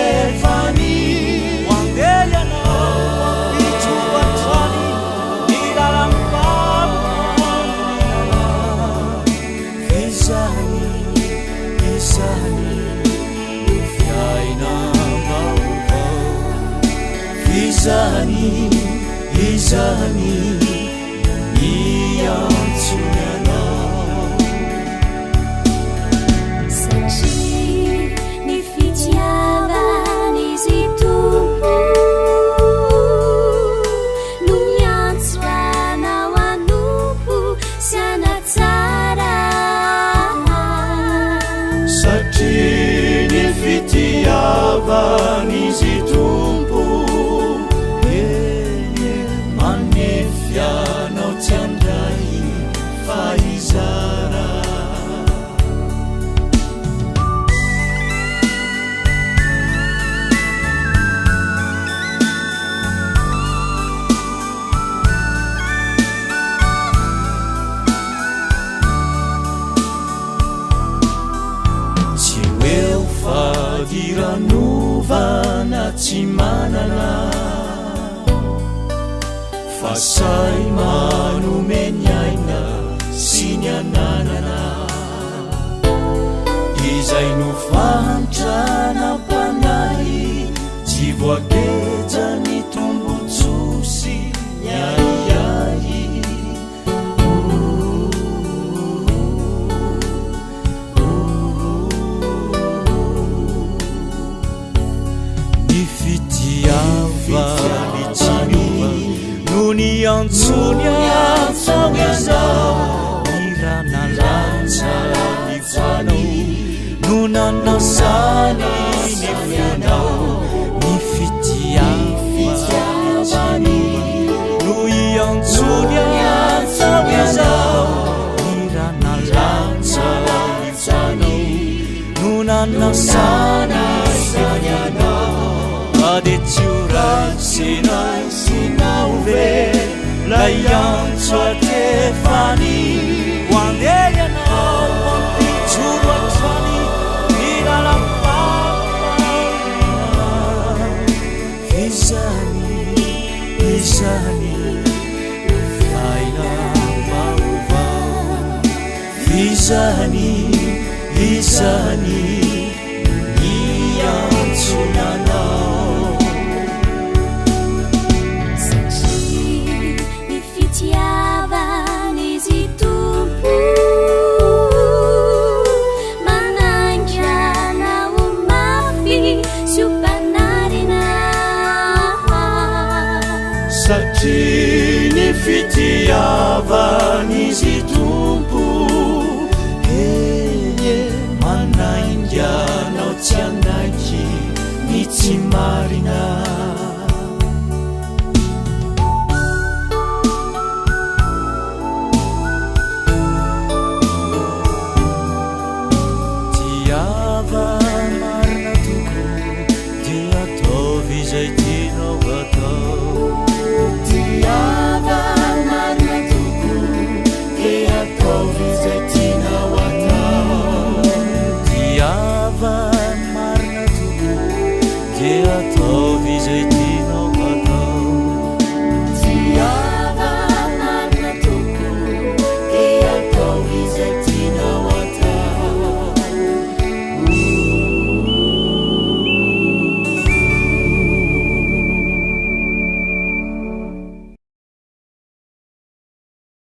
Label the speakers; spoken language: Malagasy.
Speaker 1: Stefani Wangeliana Ichubatani Nilalampamana Vizani Ufyaina Mauva Vizani Niyantsuyana Nizitumbu manifya no tiandai faizara Chiweu fadiranuvana chimanana Fasai manumenyaina sinyananana Izay nufantrana panay Jivoakeja ni tumbutsusi nyayai Nuniantsunya Nirana lanza nifano Nunanasani nifano Nifitiava Nuniantsunya Nirana lanza nifano Nunanasani nifano Adeciura sinauve Laiantso Stefani Wangeliana Ichubatani Nilalampamana Vizani Ufyaina Mauva Vizani Niyantsuyana Satini fitiava nizitumbu Manaindia no tianaki Nitsimarina Tiava marna tuku Dia tovi zaitino vato Tiava marna tuku Dia tovi zaitina wata Tiava marna tuku Dia tovi zaitina